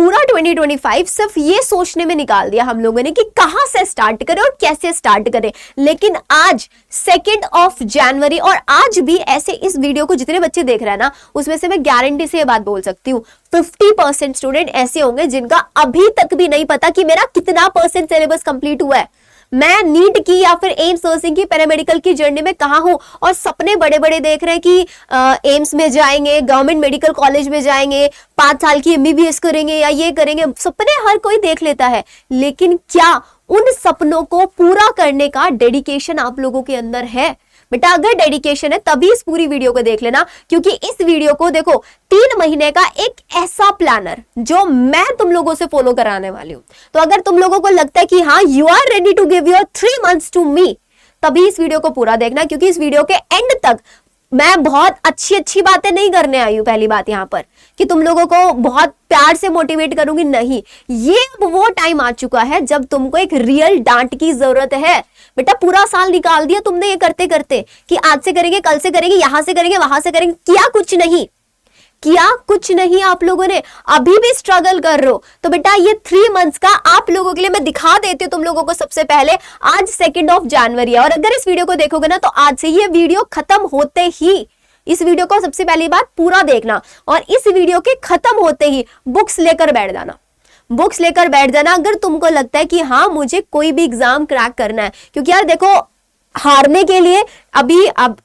पूरा 2025 सिर्फ ये सोचने में निकाल दिया हम लोगों ने कि कहां से स्टार्ट करें और कैसे स्टार्ट करें। लेकिन आज 2 जनवरी और आज भी ऐसे इस वीडियो को जितने बच्चे देख रहे हैं ना, उसमें से मैं गारंटी से ये बात बोल सकती हूँ 50% स्टूडेंट ऐसे होंगे जिनका अभी तक भी नहीं पता कि मेरा कितना % सिलेबस कंप्लीट हुआ है, मैं नीट की या फिर एम्स नर्सिंग की पैरामेडिकल की जर्नी में कहां हूं, और सपने बड़े बड़े देख रहे हैं कि एम्स में जाएंगे, गवर्नमेंट मेडिकल कॉलेज में जाएंगे, 5 साल की MBBS करेंगे या ये करेंगे। सपने हर कोई देख लेता है, लेकिन क्या उन सपनों को पूरा करने का डेडिकेशन आप लोगों के अंदर है? बेटा अगर डेडिकेशन है तभी इस पूरी वीडियो को देख लेना, क्योंकि इस वीडियो को देखो 3 महीने का एक ऐसा प्लानर जो मैं तुम लोगों से फॉलो कराने वाली हूं। तो अगर तुम लोगों को लगता है कि हाँ you are ready to give your 3 months to me, तभी इस वीडियो को पूरा देखना, क्योंकि इस वीडियो के एंड तक मैं बहुत अच्छी बातें नहीं करने आई हूं। पहली बात यहां पर कि तुम लोगों को बहुत प्यार से मोटिवेट करूंगी, नहीं, ये अब वो टाइम आ चुका है जब तुमको एक रियल डांट की जरूरत है। बेटा पूरा साल निकाल दिया तुमने ये करते करते कि आज से करेंगे, कल से करेंगे, यहां से करेंगे, वहां से करेंगे, किया कुछ नहीं आप लोगों ने, अभी भी स्ट्रगल कर रहे हो। तो बेटा ये 3 months का आप लोगों के लिए मैं दिखा देती हूँ तुम लोगों को। सबसे पहले आज 2 जनवरी है और अगर इस वीडियो को देखोगे ना तो आज से ये वीडियो खत्म होते ही, इस वीडियो को सबसे पहली बात पूरा देखना और इस वीडियो के खत्म होते ही बुक्स लेकर बैठ जाना। अगर तुमको लगता है कि हाँ मुझे कोई भी एग्जाम क्रैक करना है, क्योंकि यार देखो हारने के लिए अभी अब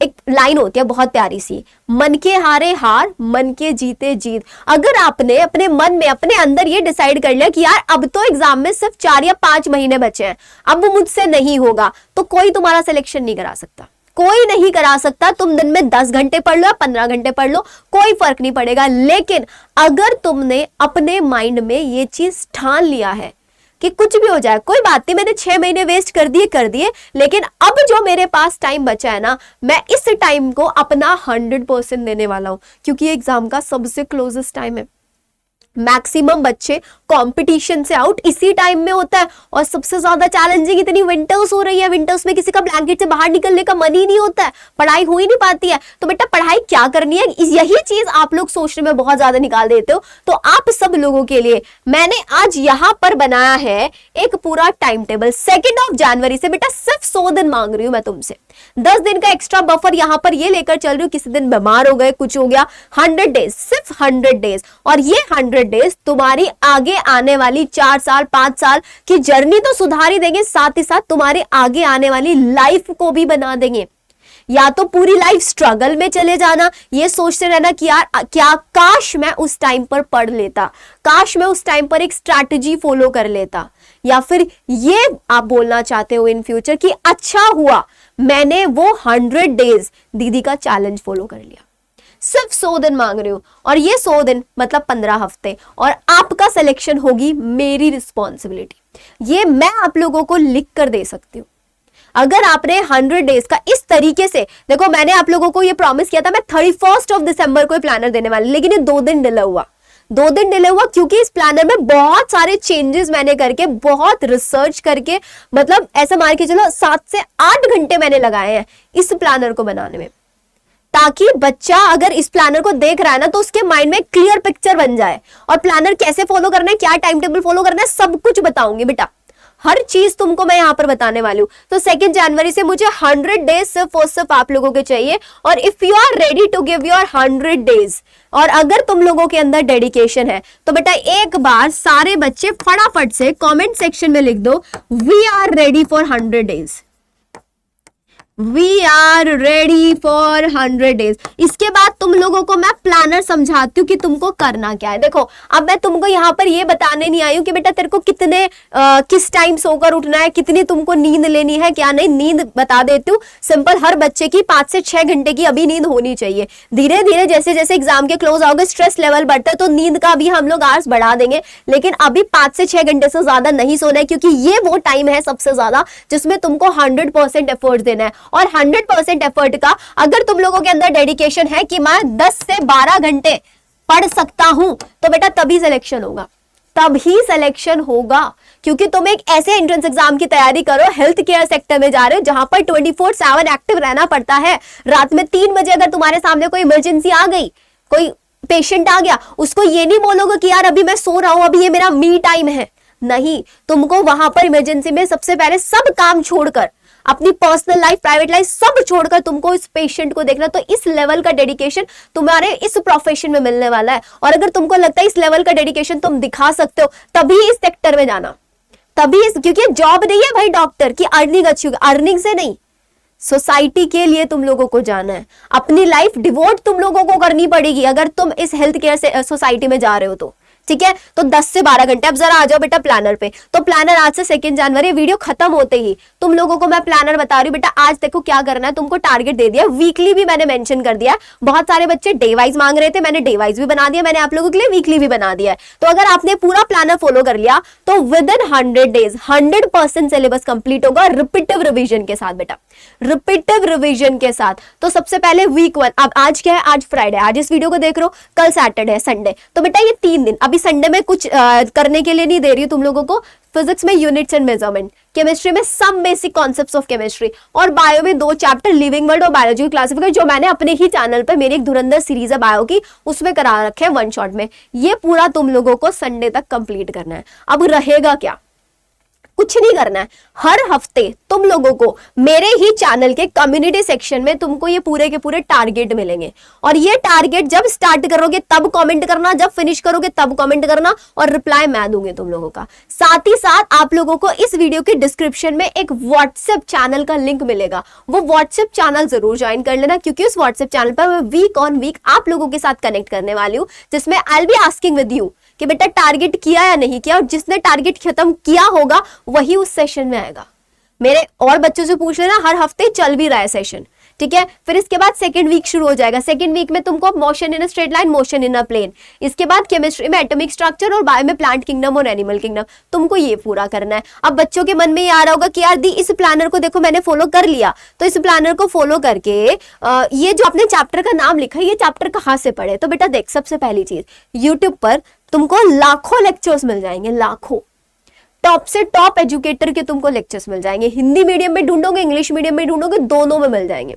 एक लाइन होती है बहुत प्यारी सी, मन के हारे हार, मन के जीते जीत। अगर आपने अपने मन में अपने अंदर ये डिसाइड कर लिया कि यार अब तो एग्जाम में सिर्फ 4 या 5 महीने बचे हैं, अब मुझसे नहीं होगा, तो कोई तुम्हारा सिलेक्शन नहीं करा सकता, कोई नहीं करा सकता। तुम दिन में 10 घंटे पढ़ लो या 15 घंटे पढ़ लो, कोई फर्क नहीं पड़ेगा। लेकिन अगर तुमने अपने माइंड में ये चीज ठान लिया है कि कुछ भी हो जाए कोई बात नहीं, मैंने 6 महीने वेस्ट कर दिए, लेकिन अब जो मेरे पास टाइम बचा है ना, मैं इस टाइम को अपना 100% देने वाला हूं, क्योंकि एग्जाम का सबसे क्लोजेस्ट टाइम है। मैक्सिमम बच्चे कंपटीशन से आउट इसी टाइम में होता है और सबसे ज्यादा चैलेंजिंग इतनी विंटर्स हो रही है, विंटर्स में किसी का ब्लैंकेट से बाहर निकलने का मन ही नहीं होता है, पढ़ाई हो ही नहीं पाती है। तो बेटा पढ़ाई क्या करनी है, यही चीज आप लोग सोचने में बहुत ज्यादा निकाल देते हो। तो आप सब लोगों के लिए मैंने आज यहां पर बनाया है एक पूरा टाइम टेबल। 2 जनवरी से बेटा सिर्फ 100 दिन मांग रही हूं मैं तुमसे, 10 दिन का एक्स्ट्रा बफर यहां पर ये लेकर चल रही हूं। किसी दिन बीमार हो गए, कुछ हो गया, 100 डेज, सिर्फ 100 डेज, और ये 100 डेज तुम्हारी आगे आने वाली 4 साल 5 साल की जर्नी तो सुधार ही देंगे, साथ ही साथ तुम्हारे आगे आने वाली लाइफ को भी बना देंगे। या तो पूरी लाइफ स्ट्रगल में चले जाना, ये सोचते रहना कि यार क्या काश मैं उस टाइम पर पढ़ लेता, काश मैं उस टाइम पर एक स्ट्रैटेजी फॉलो कर लेता, या फिर ये आप बोलना चाहते हो इन फ्यूचर कि अच्छा हुआ मैंने वो 100 डेज दीदी का चैलेंज फॉलो कर लिया। सिर्फ 100 दिन मांग रही हूं और ये 100 दिन मतलब 15 हफ्ते, और आपका सिलेक्शन होगी मेरी रिस्पॉन्सिबिलिटी। ये मैं आप लोगों को लिख कर दे सकती हूँ। अगर आपने 100 डेज का इस तरीके से, देखो मैंने आप लोगों को ये प्रॉमिस किया था मैं 31 दिसंबर को प्लानर देने वाली, लेकिन ये 2 दिन डिले हुआ। 2 दिन डिले हुआ क्योंकि इस प्लानर में बहुत सारे चेंजेस मैंने करके, बहुत रिसर्च करके, मतलब ऐसा मान के चलो 7 से 8 घंटे मैंने लगाए हैं इस प्लानर को बनाने में, ताकि बच्चा अगर इस प्लानर को देख रहा है ना तो उसके माइंड में क्लियर पिक्चर बन जाए। और प्लानर कैसे फॉलो करना है, क्या टाइम टेबल फॉलो करना है, सब कुछ बताऊंगी बेटा, हर चीज तुमको मैं यहां पर बताने वाली हूं। तो 2 जनवरी से मुझे 100 डेज सिर्फ और सिर्फ आप लोगों के चाहिए, और if you are ready to give your 100 days, और अगर तुम लोगों के अंदर डेडिकेशन है तो बेटा एक बार सारे बच्चे फटाफट से कमेंट सेक्शन में लिख दो, we are ready for 100 days, we are ready for 100 days. इसके बाद तुम लोगों को मैं प्लानर समझाती हूँ कि तुमको करना क्या है। देखो अब मैं तुमको यहाँ पर ये बताने नहीं आई हूँ कि बेटा तेरे को कितने किस टाइम सोकर उठना है, कितनी तुमको नींद लेनी है, क्या नहीं, नींद बता देती हूँ। सिंपल, हर बच्चे की 5 से 6 घंटे की अभी नींद होनी चाहिए। धीरे धीरे जैसे जैसे एग्जाम के क्लोज आओगे स्ट्रेस लेवल बढ़ता है तो नींद का भी हम लोग आवर्स बढ़ा देंगे, लेकिन अभी 5 से 6 घंटे से ज्यादा नहीं सोना है, क्योंकि ये वो टाइम है सबसे ज्यादा जिसमें तुमको 100% एफर्ट देना है। और 100% एफर्ट का अगर तुम लोगों के अंदर डेडिकेशन है कि मैं 10 से 12 घंटे पढ़ सकता हूं, तो बेटा तभी सिलेक्शन होगा, तभी सिलेक्शन होगा। क्योंकि तुम एक ऐसे एंट्रेंस एग्जाम की तैयारी करो, हेल्थ केयर सेक्टर में जा रहे हो जहां पर 24/7 एक्टिव रहना पड़ता है। रात में 3 बजे अगर तुम्हारे सामने कोई इमरजेंसी आ गई, कोई पेशेंट आ गया, उसको ये नहीं बोलोगे कि यार अभी मैं सो रहा हूं, अभी ये मेरा मी टाइम है, नहीं, तुमको वहां पर इमरजेंसी में सबसे पहले सब काम छोड़कर, अपनी पर्सनल लाइफ, प्राइवेट लाइफ सब छोड़कर तुमको इस पेशेंट को देखना। तो इस लेवल का डेडिकेशन तुम्हारे इस प्रोफेशन में मिलने वाला है, और अगर तुमको लगता है इस लेवल का डेडिकेशन तुम दिखा सकते हो, तभी इस सेक्टर में जाना, तभी क्योंकि जॉब नहीं है भाई डॉक्टर की अर्निंग अच्छी होगी, अर्निंग से नहीं, सोसाइटी के लिए तुम लोगों को जाना है, अपनी लाइफ डिवोट तुम लोगों को करनी पड़ेगी अगर तुम इस हेल्थ केयर से सोसाइटी में जा रहे हो तो, ठीक है। तो 10 से 12 घंटे। अब जरा आ जाओ बेटा प्लानर पे। तो प्लानर आज से 2 जनवरी, वीडियो खत्म होते ही तुम लोगों को मैं प्लानर बता रही हूँ बेटा। आज देखो क्या करना है, तुमको टारगेट दे दिया, वीकली भी मैंने मेंशन कर दिया। बहुत सारे बच्चे डे वाइज मांग रहे थे, मैंने डे वाइज भी बना दिया, मैंने आप लोगों के लिए वीकली भी बना दिया है। तो अगर आपने पूरा प्लानर फॉलो कर लिया तो with in 100 days 100% syllabus complete होगा, रिपीटिव रिविजन के साथ बेटा, रिपीटिव रिविजन के साथ। तो सबसे पहले वीक 1, अब आज क्या है, आज फ्राइडे, आज इस वीडियो को देख रहे हो, कल सैटरडे, संडे, तो बेटा ये 3 दिन। अभी संडे में कुछ करने के लिए नहीं दे रही हूँ तुम लोगों को। फिजिक्स में यूनिट्स एंड मेजरमेंट, केमिस्ट्री में some basic concepts of chemistry, और बायो में 2 चैप्टर लिविंग वर्ल्ड और बायोलॉजी क्लासिफिकेशन, जो मैंने अपने ही चैनल पे, मेरी एक धुरंधर सीरीज है बायो की, उसमें करा रखे हैं 1 शॉट में। ये पूरा तुम लोगों को संडे तक कंप्लीट करना है। अब रहेगा क्या, कुछ नहीं करना है। हर हफ्ते तुम लोगों को मेरे ही चैनल के कम्युनिटी सेक्शन में तुमको ये पूरे के पूरे टारगेट मिलेंगे, और ये टारगेट जब स्टार्ट करोगे तब कमेंट करना, जब फिनिश करोगे तब कमेंट करना, और रिप्लाई मैं दूंगी तुम लोगों का। साथ ही साथ आप लोगों को इस वीडियो के डिस्क्रिप्शन में एक व्हाट्सएप चैनल का लिंक मिलेगा, वो व्हाट्सएप चैनल जरूर ज्वाइन कर लेना, क्योंकि उस व्हाट्सएप चैनल पर मैं वीक ऑन वीक आप लोगों के साथ कनेक्ट करने वाली हूँ, जिसमें I will be asking with you कि बेटा टारगेट किया या नहीं किया, और जिसने टारगेट खत्म किया होगा वही उस सेशन में आएगा। मेरे और बच्चों से पूछ लेना, हर हफ्ते चल भी रहा है सेशन, ठीक है। फिर इसके बाद 2nd वीक शुरू हो जाएगा। 2nd वीक में तुमको motion in a straight line, motion in a plane, इसके बाद केमिस्ट्री में एटॉमिक स्ट्रक्चर, और बायो में प्लांट किंगडम और एनिमल किंगडम, तुमको ये पूरा करना है। अब बच्चों के मन में ये आ रहा होगा कि यार दी इस प्लानर को देखो मैंने फॉलो कर लिया, तो इस प्लानर को फॉलो करके ये जो अपने चैप्टर का नाम लिखा है, ये चैप्टर कहाँ से पढ़े। तो बेटा देख, सबसे पहली चीज, यूट्यूब पर तुमको लाखों लेक्चर्स मिल जाएंगे, लाखों टॉप से टॉप एजुकेटर के तुमको लेक्चर्स मिल जाएंगे। हिंदी मीडियम में ढूंढोगे, इंग्लिश मीडियम में ढूंढोगे, दोनों में मिल जाएंगे,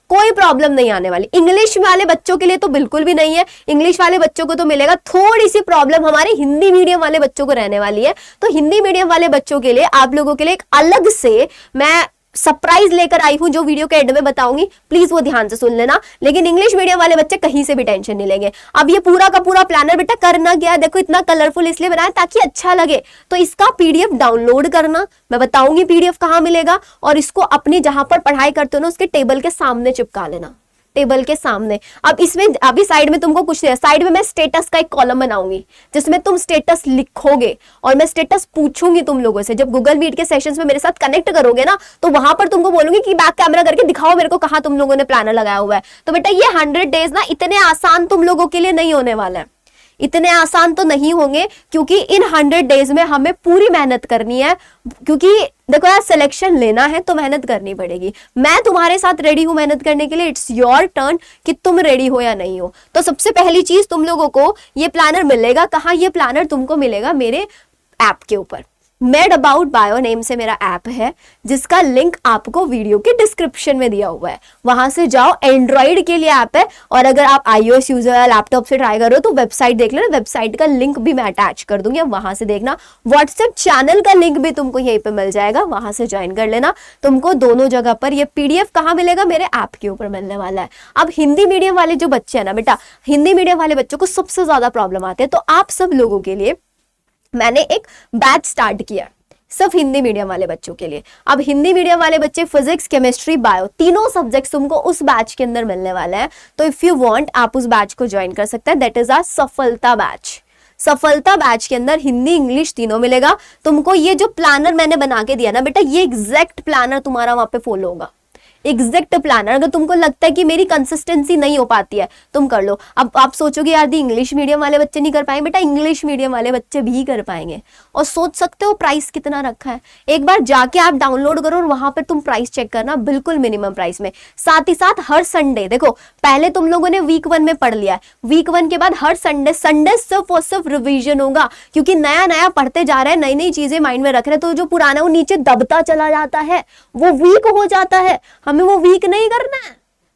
कोई प्रॉब्लम नहीं आने वाली। इंग्लिश वाले बच्चों के लिए तो बिल्कुल भी नहीं है, इंग्लिश वाले बच्चों को तो मिलेगा, थोड़ी सी प्रॉब्लम हमारे हिंदी मीडियम वाले बच्चों को रहने वाली है। तो हिंदी मीडियम वाले बच्चों के लिए, आप लोगों के लिए एक अलग से मैं सरप्राइज लेकर आई हूं, जो वीडियो के एंड में बताऊंगी, प्लीज वो ध्यान से सुन लेना। लेकिन इंग्लिश मीडियम वाले बच्चे कहीं से भी टेंशन नहीं लेंगे। अब ये पूरा का पूरा प्लानर बेटा करना क्या है, देखो इतना कलरफुल इसलिए बनाया ताकि अच्छा लगे। तो इसका पीडीएफ डाउनलोड करना, मैं बताऊंगी पीडीएफ कहाँ मिलेगा, और इसको अपनी जहां पर पढ़ाई करते हो ना उसके टेबल के सामने चिपका लेना, टेबल के सामने। अब इसमें अभी साइड में तुमको कुछ नहीं, साइड में मैं स्टेटस का एक कॉलम बनाऊंगी जिसमें तुम स्टेटस लिखोगे, और मैं स्टेटस पूछूंगी तुम लोगों से। जब गूगल मीट के सेशंस में मेरे साथ कनेक्ट करोगे ना, तो वहां पर तुमको बोलूंगी कि बैक कैमरा करके दिखाओ मेरे को कहाँ तुम लोगों ने प्लानर लगाया हुआ है। तो बेटा ये 100 डेज ना इतने आसान तुम लोगों के लिए नहीं होने वाला है, इतने आसान तो नहीं होंगे, क्योंकि इन 100 डेज में हमें पूरी मेहनत करनी है। क्योंकि देखो यार, सिलेक्शन लेना है तो मेहनत करनी पड़ेगी। मैं तुम्हारे साथ रेडी हूं मेहनत करने के लिए, इट्स योर टर्न कि तुम रेडी हो या नहीं हो। तो सबसे पहली चीज, तुम लोगों को ये प्लानर मिलेगा कहाँ, ये प्लानर तुमको मिलेगा मेरे ऐप के ऊपर। मेड अबाउट बायो नेम से मेरा ऐप है, जिसका लिंक आपको वीडियो के डिस्क्रिप्शन में दिया हुआ है, वहां से जाओ। एंड्रॉइड के लिए ऐप है, और अगर आप iOS यूजर या लैपटॉप से ट्राई करो तो वेबसाइट देख लेना, वेबसाइट का लिंक भी मैं अटैच कर दूंगी, वहां से देखना। व्हाट्सएप चैनल का लिंक भी तुमको यहीं पे मिल जाएगा, वहां से ज्वाइन कर लेना। तुमको दोनों जगह पर ये पीडीएफ कहाँ मिलेगा, मेरे ऐप के ऊपर मिलने वाला है। अब हिंदी मीडियम वाले जो बच्चे हैं ना बेटा, हिंदी मीडियम वाले बच्चों को सबसे ज्यादा प्रॉब्लम आती है, तो आप सब लोगों के लिए मैंने एक बैच स्टार्ट किया सिर्फ हिंदी मीडियम वाले बच्चों के लिए। अब हिंदी मीडियम वाले बच्चे फिजिक्स, केमिस्ट्री, बायो, तीनों सब्जेक्ट्स तुमको उस बैच के अंदर मिलने वाले हैं। तो इफ यू वांट, आप उस बैच को ज्वाइन कर सकते हैं, दैट इज आवर सफलता बैच। सफलता बैच के अंदर हिंदी इंग्लिश तीनों मिलेगा तुमको। ये जो प्लानर मैंने बना के दिया ना बेटा, ये एग्जैक्ट प्लानर तुम्हारा वहां पे फॉलो होगा, एग्जैक्ट प्लानर। अगर तुमको लगता है कि मेरी कंसिस्टेंसी नहीं हो पाती है, तुम कर लो। अब आप सोचोगे यार दी इंग्लिश मीडियम वाले बच्चे नहीं कर पाएंगे, बेटा इंग्लिश मीडियम वाले बच्चे भी कर पाएंगे। और सोच सकते हो प्राइस कितना रखा है, एक बार जाके आप डाउनलोड करो और वहां पर तुम प्राइस चेक करना, बिल्कुल मिनिमम प्राइस में। साथ ही साथ हर संडे, देखो पहले तुम लोगों ने वीक 1 में पढ़ लिया है, वीक 1 के बाद हर संडे सिर्फ और सिर्फ रिविजन होगा, क्योंकि नया नया पढ़ते जा रहे हैं, नई नई चीजें माइंड में रख रहे हैं, तो जो पुराना वो नीचे दबता चला जाता है, वो वीक हो जाता है। हमें वो वीक नहीं करना है,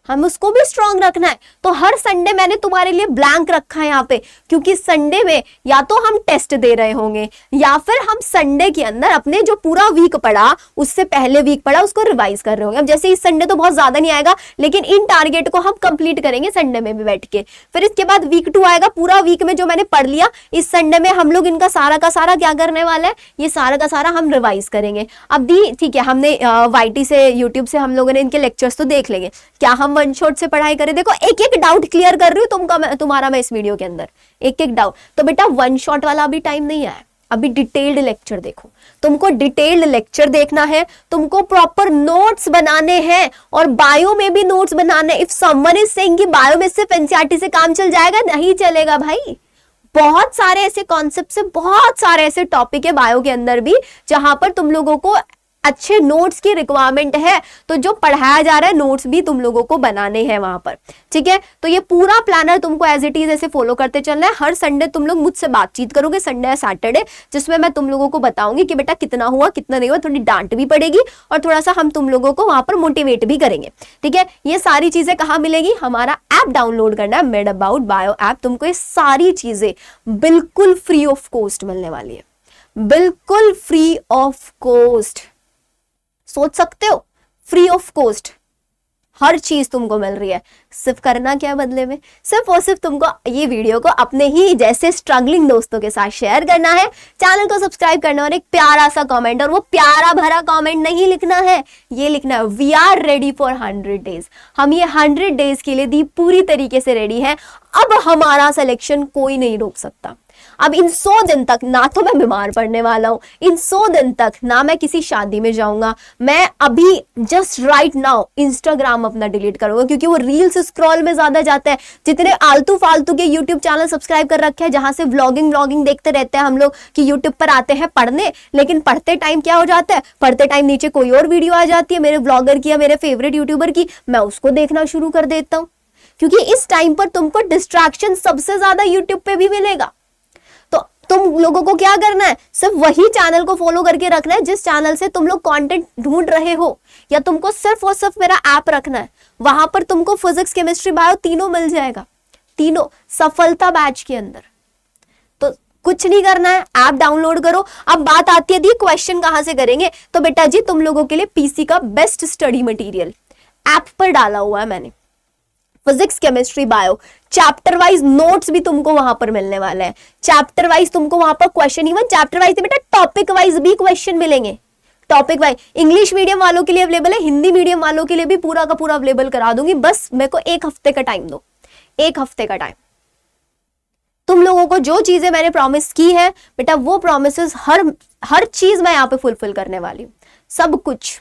हम उसको भी स्ट्रांग रखना है। तो हर संडे मैंने तुम्हारे लिए ब्लैंक रखा है यहाँ पे, क्योंकि संडे में या तो हम टेस्ट दे रहे होंगे या फिर हम संडे के अंदर अपने जो पूरा वीक पढ़ा, उससे पहले वीक पढ़ा, उसको रिवाइज कर रहे होंगे। अब जैसे इस संडे तो बहुत ज्यादा नहीं आएगा, लेकिन इन टारगेट को हम कंप्लीट करेंगे संडे में भी बैठ के। फिर इसके बाद वीक 2 आएगा, पूरा वीक में जो मैंने पढ़ लिया, इस संडे में हम लोग इनका सारा का सारा क्या करने वाला है, ये सारा का सारा हम रिवाइज करेंगे। अब दी ठीक है, हमने वाईटी से, यूट्यूब से हम लोगों ने इनके लेक्चर्स तो देख लेंगे, क्या हम वन शॉट से पढ़ाई करें? देखो एक एक डाउट क्लियर कर रही हूँ तुम्हारा मैं इस वीडियो के अंदर, एक एक डाउट। तो बेटा वन शॉट वाला अभी टाइम नहीं आया, अभी डिटेल्ड लेक्चर देखो। तुमको डिटेल्ड लेक्चर देखना है, तुमको प्रॉपर नोट्स बनाने हैं, और बायो में भी नोट्स बनाने। इफ समवन इज सेइंग कि बायो में सिर्फ एनसीईआरटी से काम चल जाएगा, नहीं चलेगा भाई। बहुत सारे ऐसे कॉन्सेप्ट है, बहुत सारे ऐसे टॉपिक है बायो के अंदर भी जहां पर तुम लोगों को अच्छे नोट्स की रिक्वायरमेंट है। तो जो पढ़ाया जा रहा है नोट्स भी तुम लोगों को बनाने हैं वहां पर, ठीक है। तो ये पूरा प्लानर तुमको एज इट इज ऐसे फॉलो करते चलना है। हर संडे तुम लोग मुझसे बातचीत करोगे, संडे या सैटरडे, जिसमें मैं तुम लोगों को बताऊंगी कि बेटा कितना हुआ कितना नहीं हुआ। थोड़ी डांट भी पड़ेगी और थोड़ा सा हम तुम लोगों को वहां पर मोटिवेट भी करेंगे, ठीक है। ये सारी चीजें कहाँ मिलेगी? हमारा ऐप डाउनलोड करना है, मेड अबाउट बायो ऐप। तुमको ये सारी चीजें बिल्कुल फ्री ऑफ कॉस्ट मिलने वाली है, बिल्कुल फ्री ऑफ कॉस्ट। सोच सकते हो, फ्री ऑफ कॉस्ट हर चीज तुमको मिल रही है। सिर्फ करना क्या है बदले में? सिर्फ और सिर्फ तुमको ये वीडियो को अपने ही जैसे स्ट्रगलिंग दोस्तों के साथ शेयर करना है, चैनल को सब्सक्राइब करना और एक प्यारा सा कमेंट। और वो प्यारा भरा कमेंट नहीं लिखना है, ये लिखना है we are ready for 100 days. हम ये 100 डेज के लिए दी पूरी तरीके से रेडी है। अब हमारा सिलेक्शन कोई नहीं रोक सकता। अब इन 100 दिन तक ना तो मैं बीमार पड़ने वाला हूं, इन 100 दिन तक ना मैं किसी शादी में जाऊंगा। मैं अभी जस्ट राइट नाउ इंस्टाग्राम अपना डिलीट करूंगा, क्योंकि वो रील्स स्क्रॉल में ज्यादा जाता है। जितने आलतू फालतू के यूट्यूब चैनल सब्सक्राइब कर रखे हैं जहां से व्लॉगिंग देखते रहते हैं हम लोग कि यूट्यूब पर आते हैं पढ़ने, लेकिन पढ़ते टाइम क्या हो जाता है, पढ़ते टाइम नीचे कोई और वीडियो आ जाती है मेरे ब्लॉगर की या मेरे फेवरेट यूट्यूबर की, मैं उसको देखना शुरू कर देता हूं। क्योंकि इस टाइम पर तुमको डिस्ट्रैक्शन सबसे ज्यादा यूट्यूब पे भी मिलेगा। तुम लोगों को क्या करना है, सिर्फ वही चैनल को फॉलो करके रखना है जिस चैनल से तुम लोग कंटेंट ढूंढ रहे हो, या तुमको सिर्फ और सिर्फ मेरा ऐप रखना है। वहां पर तुमको फिजिक्स, केमिस्ट्री, बायो तीनों मिल जाएगा, तीनों सफलता बैच के अंदर। तो कुछ नहीं करना है, ऐप डाउनलोड करो। अब बात आती है क्वेश्चन कहां से करेंगे, तो बेटा जी तुम लोगों के लिए पीसी का बेस्ट स्टडी मटेरियल ऐप पर डाला हुआ है मैंने। Physics, chemistry, bio chapter wise notes भी तुमको वहां पर मिलने वाले हैं। चैप्टर वाइज तुमको वहां पर क्वेश्चन, इवन चैप्टर वाइज बेटा टॉपिक वाइज भी क्वेश्चन मिलेंगे। टॉपिक वाइज इंग्लिश मीडियम वालों के लिए अवेलेबल है, हिंदी मीडियम वालों के लिए भी पूरा का पूरा अवेलेबल करा दूंगी। बस मेरे को 1 हफ्ते का टाइम दो, 1 हफ्ते का टाइम। तुम लोगों को जो चीजें मैंने प्रॉमिस की है बेटा, वो प्रॉमिसेस हर चीज मैं यहाँ पे फुलफिल करने वाली हूँ, सब कुछ,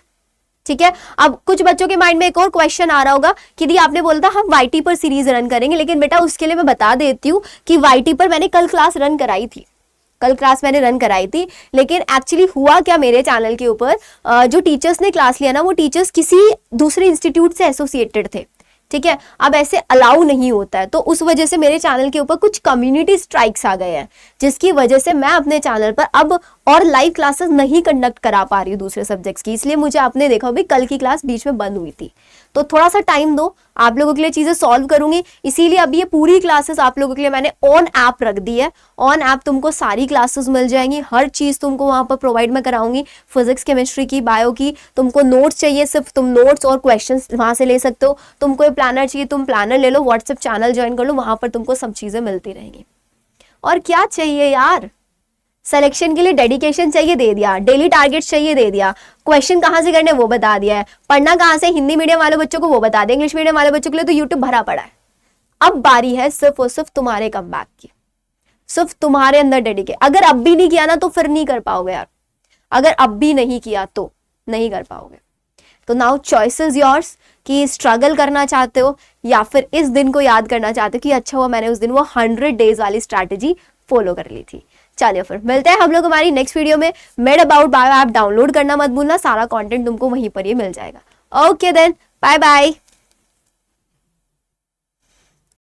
ठीक है। अब कुछ बच्चों के माइंड में एक और क्वेश्चन आ रहा होगा कि दी आपने बोला था हम वाईटी पर सीरीज रन करेंगे, लेकिन बेटा उसके लिए मैं बता देती हूँ कि वाईटी पर मैंने कल क्लास रन कराई थी, कल क्लास मैंने रन कराई थी। लेकिन एक्चुअली हुआ क्या, मेरे चैनल के ऊपर जो टीचर्स ने क्लास लिया ना, वो टीचर्स किसी दूसरे इंस्टीट्यूट से एसोसिएटेड थे, ठीक है। अब ऐसे अलाउ नहीं होता है, तो उस वजह से मेरे चैनल के ऊपर कुछ कम्युनिटी स्ट्राइक्स आ गए हैं, जिसकी वजह से मैं अपने चैनल पर अब और लाइव क्लासेस नहीं कंडक्ट करा पा रही हूँ दूसरे सब्जेक्ट्स की। इसलिए मुझे आपने देखा भी कल की क्लास बीच में बंद हुई थी। तो थोड़ा सा टाइम दो, आप लोगों के लिए चीजें सॉल्व करूंगी। इसीलिए अभी ये पूरी क्लासेस आप लोगों के लिए मैंने ऑन ऐप रख दी है। ऑन ऐप तुमको सारी क्लासेस मिल जाएंगी, हर चीज तुमको वहां पर प्रोवाइड मैं कराऊंगी। फिजिक्स, केमिस्ट्री की, बायो की, तुमको नोट्स चाहिए सिर्फ तुम नोट्स और क्वेश्चंस वहां से ले सकते हो। तुमको ये प्लानर चाहिए, तुम प्लानर ले लो, व्हाट्सएप चैनल ज्वाइन कर लो, वहां पर तुमको सब चीजें मिलती रहेंगी। और क्या चाहिए यार, सिलेक्शन के लिए डेडिकेशन चाहिए, दे दिया। डेली टारगेट्स चाहिए, दे दिया। क्वेश्चन कहाँ से करने वो बता दिया है। पढ़ना कहाँ से, हिंदी मीडियम वाले बच्चों को वो बता दिया। इंग्लिश मीडियम वाले बच्चों के लिए तो यूट्यूब भरा पड़ा है। अब बारी है सिर्फ और सिर्फ तुम्हारे कमबैक की, सिर्फ तुम्हारे अंदर डेडिकेट। अगर अब भी नहीं किया ना तो फिर नहीं कर पाओगे यार, अगर अब भी नहीं किया तो नहीं कर पाओगे। तो नाउ चॉइस इज योर्स कि स्ट्रगल करना चाहते हो या फिर इस दिन को याद करना चाहते हो कि अच्छा हुआ मैंने उस दिन वो 100 डेज वाली स्ट्रैटेजी फॉलो कर ली थी। चलिए फिर मिलते हैं हम लोग हमारी नेक्स्ट वीडियो में। Made about bio app download करना मत भूलना, सारा कंटेंट तुमको वहीं पर ही मिल जाएगा। Okay then, bye bye.